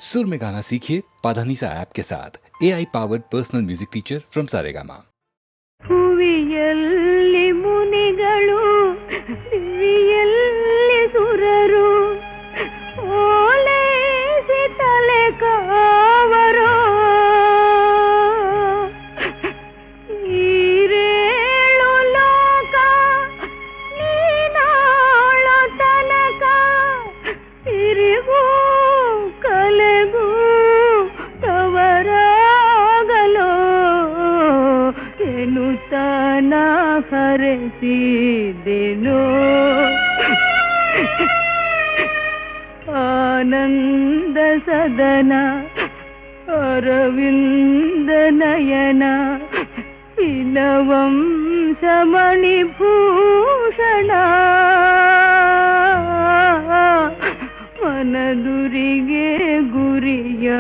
सुर में गाना सीखिए पाधानीसा ऐप के साथ AI powered personal music teacher from Saregama. ಹುವಿಯಲ್ಲಿ ಮುನಿಗಳು ದಿವಿಯಲ್ಲಿ ಸುರರು ಓಲೈಸಿ ತಲೆ ಕಾವರು ಈರೇಳು ಲೋಕ ನೀನಾಳ ತನಕ ತಿರುಗೂ ಕಲೆಗೂ ತವರಾಗಲೋ ಎನ್ನುತ್ತಾನ ಹರಸಿದೆನೋ ಆನಂದ ಸದನ ಅರವಿಂದ ನಯನ ಇನವಂಶಮಣಿಭೂಷಣ ಮನದುರಿಗೆ ಗುರಿಯಾದೆನೋ.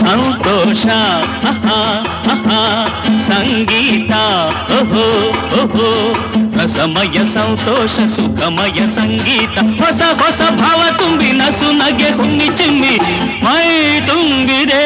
ಸಂತೋಷ ಸಂಗೀತ ಓಹೋ ಓಹೋ ರಸಮಯ ಸಂತೋಷ ಸುಖಮಯ ಸಂಗೀತ ಹೊಸ ಹೊಸ ಭಾವ ತುಂಬಿ ನಸು ನಗೆ ಹುಣ್ಣಿ ಚಿಮ್ಮಿ ಮೈ ತುಂಬಿದೆ.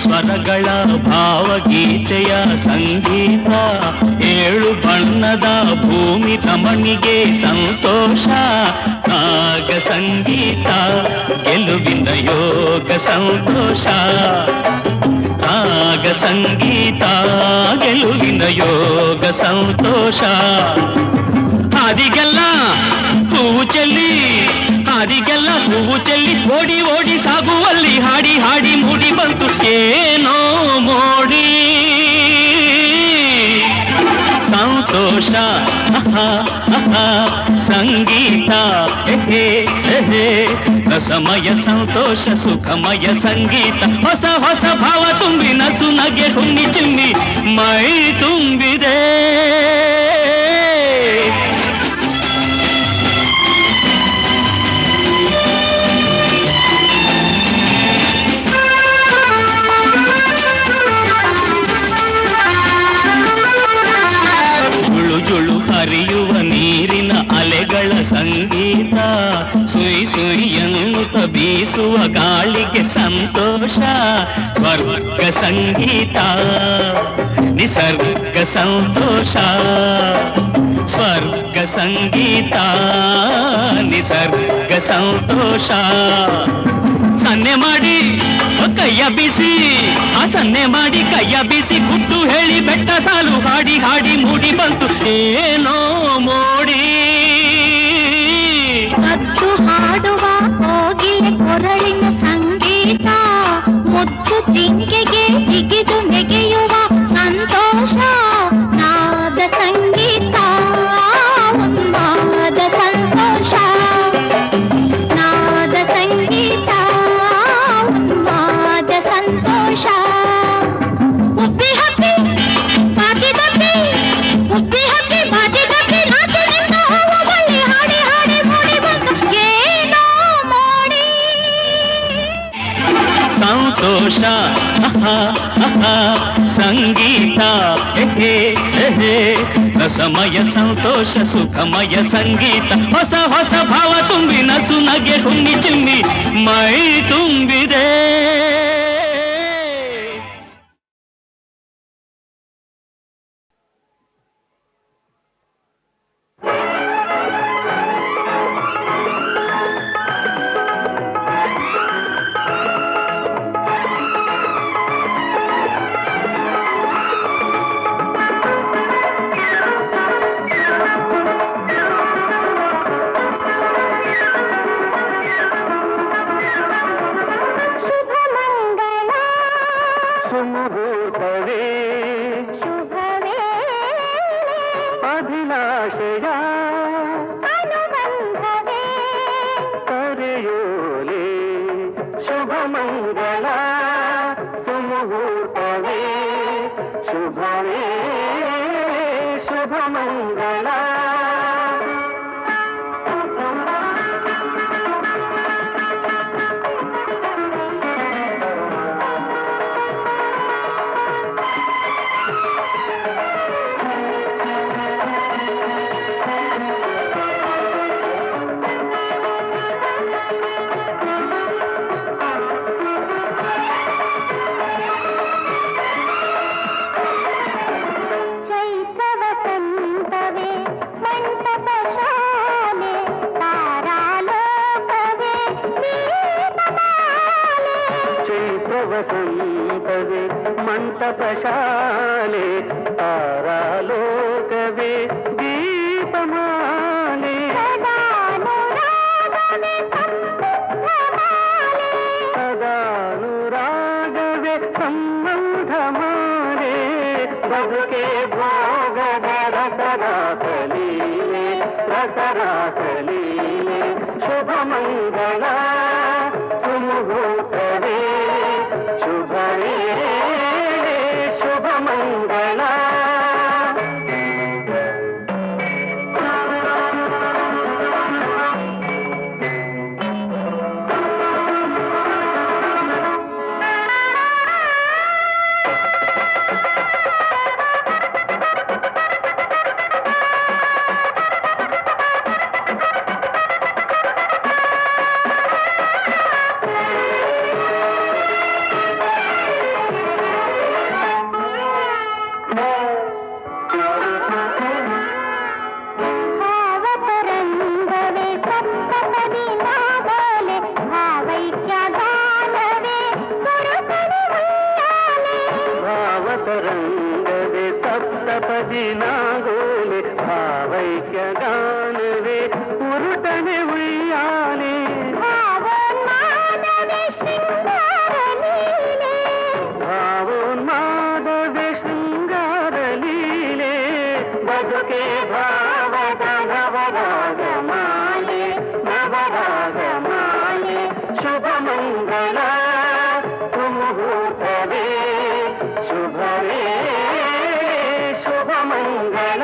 ಸ್ವರಗಳ ಭಾವಗೀತೆಯ ಸಂಗೀತ ಏಳು ಬಣ್ಣದ ಭೂಮಿ ರಮಣಿಗೆ ಸಂತೋಷ ರಾಗ ಸಂಗೀತ ಗೆಲುವಿನ ಯೋಗ ಸಂತೋಷ ರಾಗ ಸಂಗೀತ ಗೆಲುವಿನ ಯೋಗ ಸಂತೋಷ. ಹಾದಿಗೆಲ್ಲ ಹೂವು ಚೆಲ್ಲಿ ಹಾದಿಗೆಲ್ಲ ಹೂವು ಚೆಲ್ಲಿ ಓಡಿ ಓಡಿ ಸಾಗುವಲ್ಲಿ ಹಾಡಿ ಹಾಡಿ ಮೂಡಿ ಬಂತು ಏನೋ ಮೋಡಿ ಸಂತೋಷ ಸಂಗೀತ ರಸಮಯ ಸಂತೋಷ ಸುಖಮಯ ಸಂಗೀತ ಹೊಸ ಹೊಸ ಭಾವ ತುಂಬಿ ನಸು ನಗೆ ಹುಣ್ಣಿ ಚಿಮ್ಮಿ ಮೈ ತುಂಬಿದೆ. ಹರಿಯುವ ನೀರಿನ ಅಲೆಗಳ ಸಂಗೀತ ಸುಯಿ ಸುಯಿ ಎನ್ನುತ್ತ ಬೀಸುವ ಗಾಳಿಗೆ ಸಂತೋಷ ಸ್ವರ್ಗ ಸಂಗೀತ ನಿಸರ್ಗ ಸಂತೋಷ ಸ್ವರ್ಗ ಸಂಗೀತ ನಿಸರ್ಗ ಸಂತೋಷ. ಸನ್ನೆ ಮಾಡಿ ಕೈಯ ಬಿಸಿ ಸನ್ನೆ ಮಾಡಿ ಕೈಯ ಬಿಸಿ ಗುಟ್ಟು ಹೇಳಿ ಬೆಟ್ಟ ಸಾಲು ಹಾಡಿ ಹಾಡಿ ಮೂಡಿ ಬಂತು ಏನೋ ಮೋಡಿ. ಕದ್ದು ಹಾಡುವ ಕೋಗಿಲೆ ಕೊರಳಿನ ಸಂಗೀತ ಮುದ್ದು ಜಿಂಕೆಗೆ ಜಿಗಿದು ನೆಗೆಯುವ ಸಂತೋಷ ನಾದ ಸಂಗೀತ ಉನ್ಮಾದ ಸಂತೋಷ ನಾದ ಸಂಗೀತ ಉನ್ಮಾದ ಸಂತೋಷ. ಉಬ್ಬಿ ಹಬ್ಬಿ ಬಾಜಿ ದಬ್ಬಿ ಉಬ್ಬಿ ಹಬ್ಬಿ ಬಾಜಿ ದಬ್ಬಿ ನಾಚಿನಿಂದ ಹೋವ ಬಳ್ಳಿ ಹಾಡಿ ಹಾಡಿ ಮೂಡಿ ಬಂತು ಏನೋ ಮೋಡಿ ಸಂತೋಷ ಸಂಗೀತ ರಸಮಯ ಸಂತೋಷ ಸುಖಮಯ ಸಂಗೀತ ಹೊಸ ಹೊಸ ಭಾವ ತುಂಬಿ ನಸು ನಗೆ ಹುಣ್ಣಿ ಚಿಮ್ಮಿ ಮೈ ತುಂಬಿದೆ. ಅಭಿಲಾಷೆಯ ಅನುಬಂಧವೇ ಕರೆಯೋಲೆ ಶುಭ ಮಂಗಳ ಸುಮುಹೂರ್ತವೇ ಶುಭವೇ ಶುಭ ಮಂಗಳ ವಸಂತವೇ ಮಂಟಪ ಶಾಲೆ ತಾರಾಲೋಕವೇ ದೀಪಮಾಲೆ ಸದಾನುರಾಗವೇ ಸಂಬಂಧ ಮಾಲೆ ಬದುಕೆ ಭೋಗದ ರಸರಾಸಲೀಲೆ ರಸರಾಸಲೀಲೆ ಶುಭ ಮಂಗಳ ಸುಮುಹೂರ್ತವೇ ಶುಭವೇ ಶುಭ ಮಂಗಳ ಭಾವತರಂಗವೇ ಸಪ್ತಪದಿ ನಾಗೋಲೆ ಭಾವೈಕ್ಯ ಗಾನವೇ ಉರುಟನೆ ಉಯ್ಯಾಲೆ ಭಾವೋನ್ಮಾದವೇ ಶೃಂಗಾರ ಲೀಲೆ ಬದುಕೆ ಭಾವದ ನವರಾಗ ಮಾಲೆ ನವರಾಗ ಮಾಲೆ ಶುಭ ಮಂಗಳ ಸುಮುಹೂರ್ತವೇ ಶುಭವೇ ಶುಭ ಮಂಗಳ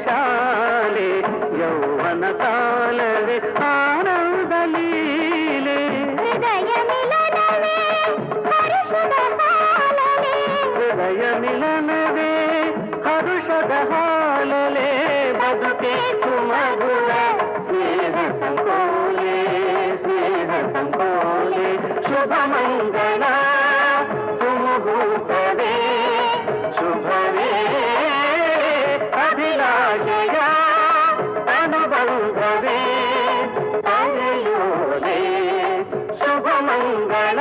ಶಾಲೆ ಯೌವನ ಕಾಲವೇ ಆನಂದ ಲೀಲೆ ಹೃದಯ ಮಿಲನವೇ ಹರುಷದ ಹಾಲಲೆ ಬದುಕೆ ಸುಮಧುರ ಸ್ನೇಹ ಸಂಕೋಲೆ ಶುಭ ಮಂಗಳ ಸುಮುಹೂರ್ತವೇ ಶುಭವೇ ಅಭಿಲಾಷೆಯ ಅನುಬಂಧವೇ ಅಲೆಯೋಲೆ ಶುಭ ಮಂಗಳ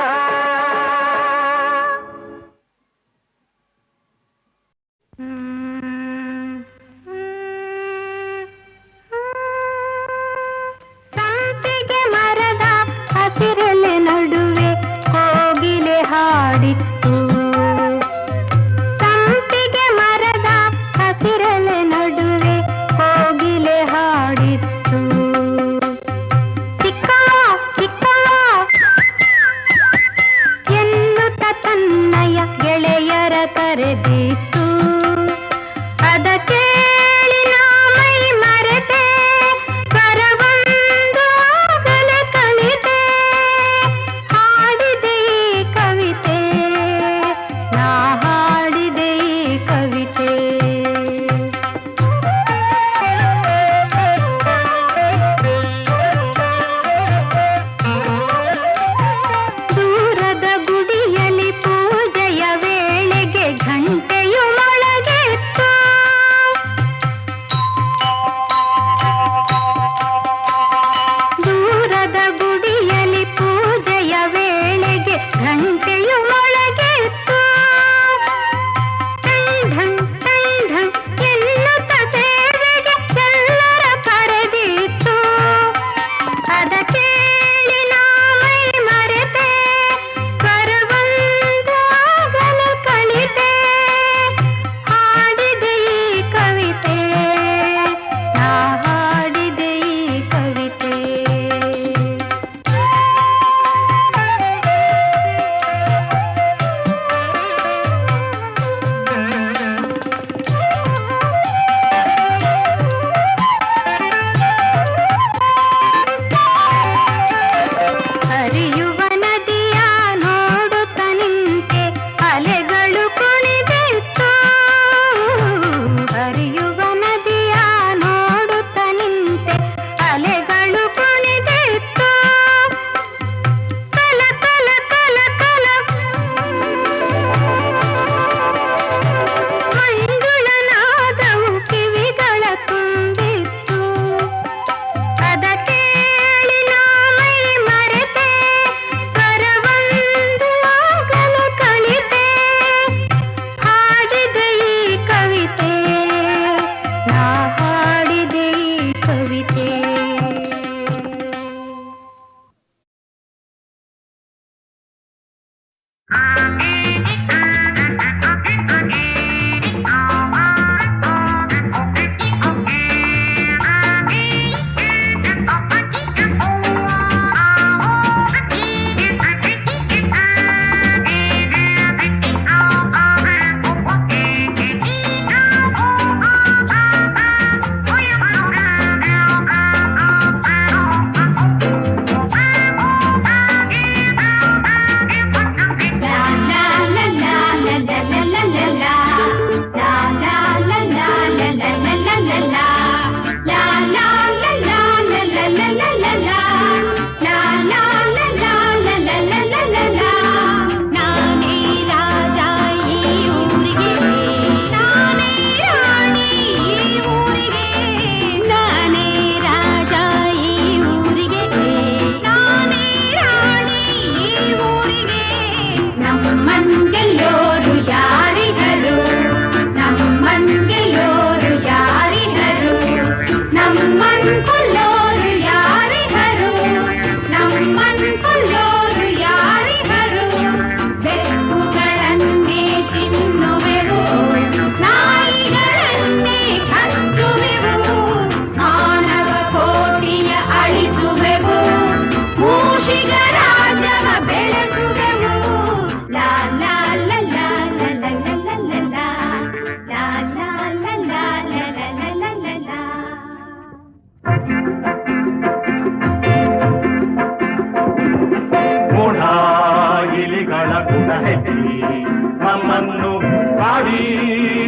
ನಮ್ಮನ್ನು ಕಾಡಿ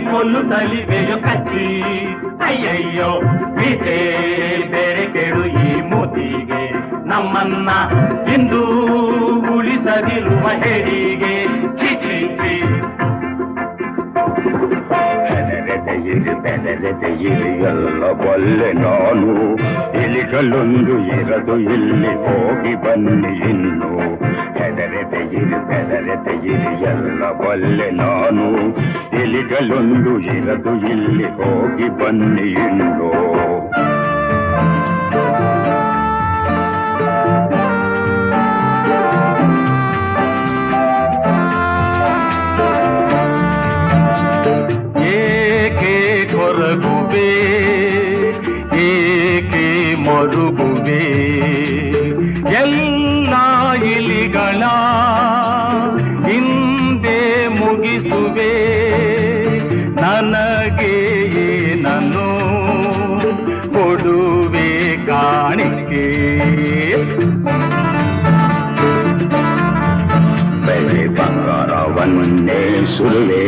ಕೊಲ್ಲುತ್ತಲಿವೆಯೋ ಕಚ್ಚಿ. ಅಯ್ಯಯ್ಯೋ ಮೀಸೆ ಬೇರೆ ಕೇಳು ಈ ಮೂತಿಗೆ, ನಮ್ಮನ್ನ ಇಂದು ಉಳಿಸದಿರುವ ಹೇಡಿಗೆ. ಛೀ ಛೀ ಛೀ. ಬೆದರೆದೆಯಿರಿ ಎಲ್ಲ ಬಲ್ಲೆ ನಾನು, ಇಲಿಗಳೊಂದು ಇರದು ಇಲ್ಲಿ ಹೋಗಿ ಬನ್ನಿ ಇನ್ನು. ಬೆದರೆದೆಯಿರಿ ಎಲ್ಲ ಬಲ್ಲೆ ನಾನು, ಇಲಿಗಳೊಂದು ಇರದು ಇಲ್ಲಿ ಹೋಗಿ ಬನ್ನಿ ಇನ್ನು. ಕೊರಗುವೆ ಏಕೆ ಮರುಗುವೆ, ಎಲ್ಲ ಇಲಿಗಳ ಹಿಂದೆ ಮುಗಿಸುವೆ. ನನಗೆ ಏನನ್ನು ಕೊಡುವೆ ಕಾಣಿಕೆ, ಬೆಳ್ಳಿ ಬಂಗಾರವನ್ನೇ ಸುರುವೆ,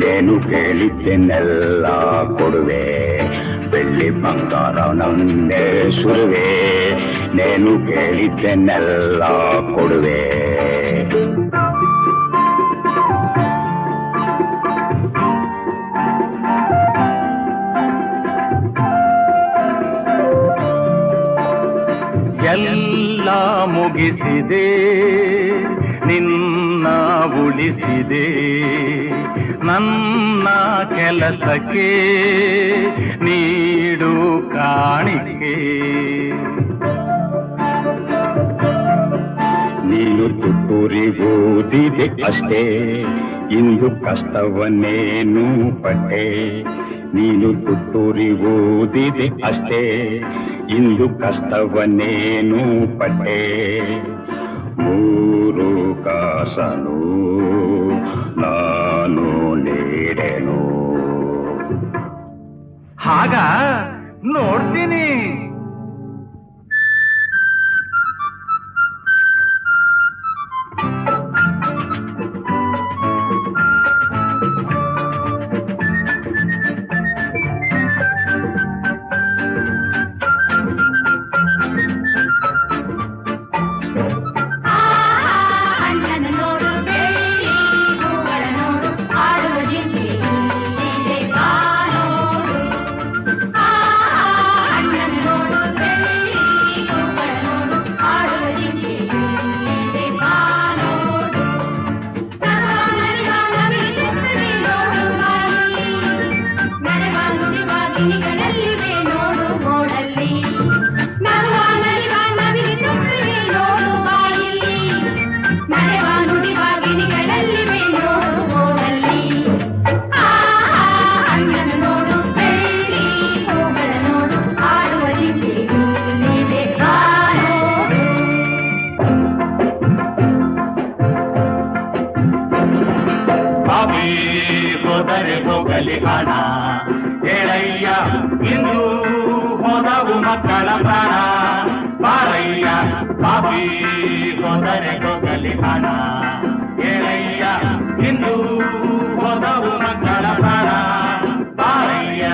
ನೇನು ಕೇಳಿದ್ದೆನ್ನೆಲ್ಲ ಕೊಡುವೆ. ಬೆಳ್ಳಿ ಬಂಗಾರವನ್ನೇ ಸುರುವೆ, ನೇನು ಕೇಳಿದ್ದೆನ್ನೆಲ್ಲ ಕೊಡುವೆ. ಎಲ್ಲ ಮುಗಿಸಿದೆ ನಿನ್ನ ಉಳಿಸಿದೆ, ನನ್ನ ಕೆಲಸಕ್ಕೆ ನೀಡು ಕಾಣಿಕೆ. ನೀನು ತುತ್ತೂರಿಗೂದಿದೆ ಅಷ್ಟೇ, ಇಂದು ಕಷ್ಟವನ್ನೇನು ಪಟ್ಟೆ. ನೀನು ತುತ್ತೂರಿಗೂದಿದೆ ಅಷ್ಟೇ, ಇಂದು ಕಷ್ಟವನ್ನೇನು ಪಟ್ಟೆ. ಮೂರು ಕಾಸನು ನಾನು ನೀಡೆನು. ಹಾಗ ನೋಡ್ತೀನಿ. ಹೋದರೆ ಹೋಗಲಿ ಹಣ, ಹೇಳಯ್ಯ ಇಂದು ಹೋದವು ಮಕ್ಕಳ ಪ್ರಾಣ. ಬಾರಯ್ಯ ಬಾಬಿ ಹೋದರೆ ಹೋಗಲಿ ಹಣ, ಹೇಳಯ್ಯ ಇಂದು ಹೋದವು ಮಕ್ಕಳ ಪ್ರಾಣ. ಬಾರಯ್ಯ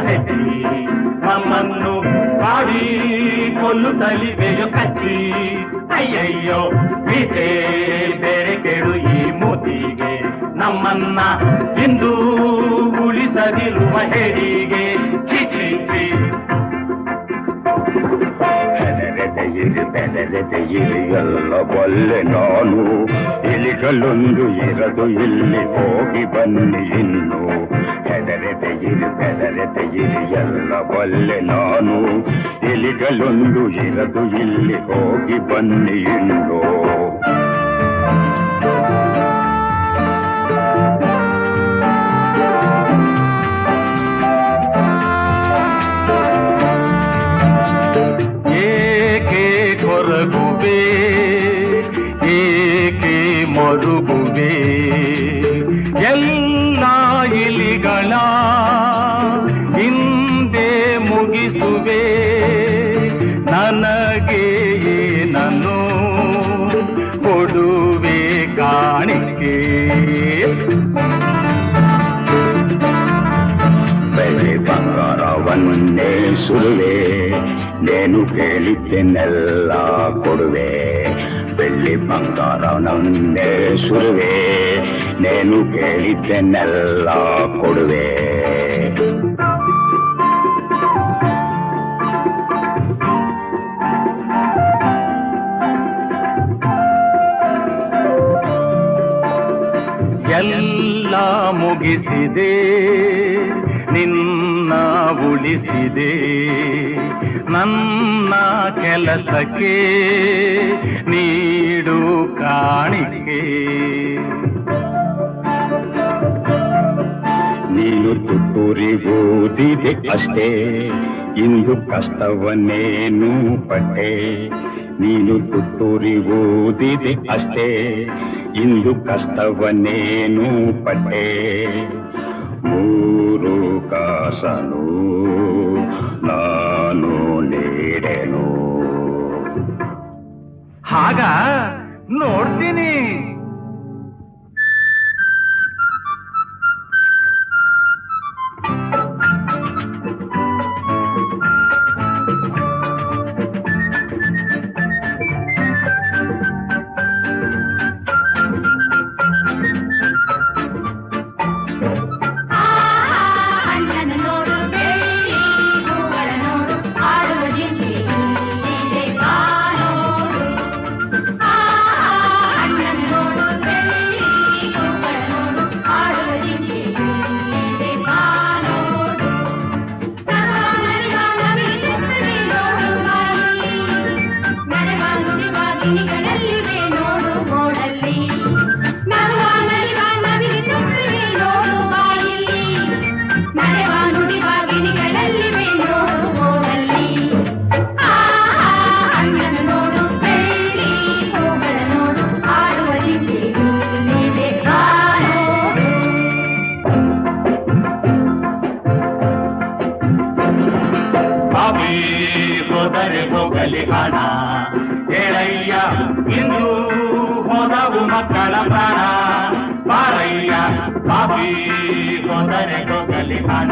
ಹೆಜ್ಜಿ ನಮ್ಮನ್ನು ಕಾಡಿ ಕೊಲ್ಲುತ್ತಲಿವೆಯೋ ಕಚ್ಚಿ ಅಯ್ಯಯ್ಯೋ ಮೀಸೆ ಬೇರೆ ಕೆಡು ಈ ಮೂತಿಗೆ ನಮ್ಮನ್ನ ಇಂದು ಉಳಿಸದಿರುವ ಹೇಡಿಗೆ ಚಿಚಿ ಚಿ ಬೆದರೆದೆಯಿರಿ ಎಲ್ಲ ಬಲ್ಲೆ ನಾನು ಇಲಿಗಳೊಂದು ಇರದು ಇಲ್ಲಿ ಹೋಗಿ ಬನ್ನಿ ಇನ್ನು ಬೆದರೆದೆಯಿರಿ ಎಲ್ಲ ಬಲ್ಲೆ ನಾನು ಇಲಿಗಳೊಂದು ಇರದು ಇಲ್ಲಿ ಹೋಗಿ ಬನ್ನಿ ಇನ್ನು ಕೊರಗುವೆ ಏಕೆ ಮರುಗುವೆ ಎಲ್ಲ ಇಲಿಗಳ ಹಿಂದೆ ಮುಗಿಸುವೆ ನನಗೆ ಏನನ್ನು ಕೊಡುವೆ ಕಾಣಿಕೆ ಬೆಳ್ಳಿ ಬಂಗಾರವನ್ನೇ ಸುರುವೆ ನೇನು ಕೇಳಿದ್ದೆನ್ನೆಲ್ಲ ಕೊಡುವೆ ಬೆಳ್ಳಿ ಬಂಗಾರವನ್ನೇ ಸುರುವೆ ನೇನು ಕೇಳಿದ್ದೆನ್ನೆಲ್ಲ ಕೊಡುವೆ ಎಲ್ಲ ಮುಗಿಸಿದೆ ನಿನ್ನ ಉಳಿಸಿದೆ ನನ್ನ ಕೆಲಸಕ್ಕೆ ನೀಡು ಕಾಣಿಕೆ ನೀನು ತುತ್ತೂರಿಗೋದಿದೆ ಅಷ್ಟೇ ಇಂದು ಕಷ್ಟವನ್ನೇನು ಪಟ್ಟೆ ನೀನು ತುತ್ತೂರಿಗೋದಿದೆ ಅಷ್ಟೇ ಇಂದು ಕಷ್ಟವನ್ನೇನು ಪಟ್ಟೆ ಮೂರು ಕಾಸನು ನಾನು ನೀಡೆನು ಹಾಗ ನೋಡ್ತೀನಿ ಹೋದರೆ ಹೋಗಲಿ ಹಣ ಹೇಳಯ್ಯ ಇಂದು ಹೋದವು ಮಕ್ಕಳ ಪ್ರಾಣ ಬಾರಯ್ಯ ಬಾಬಿ ಹೋದರೆ ಹೋಗಲಿ ಹಣ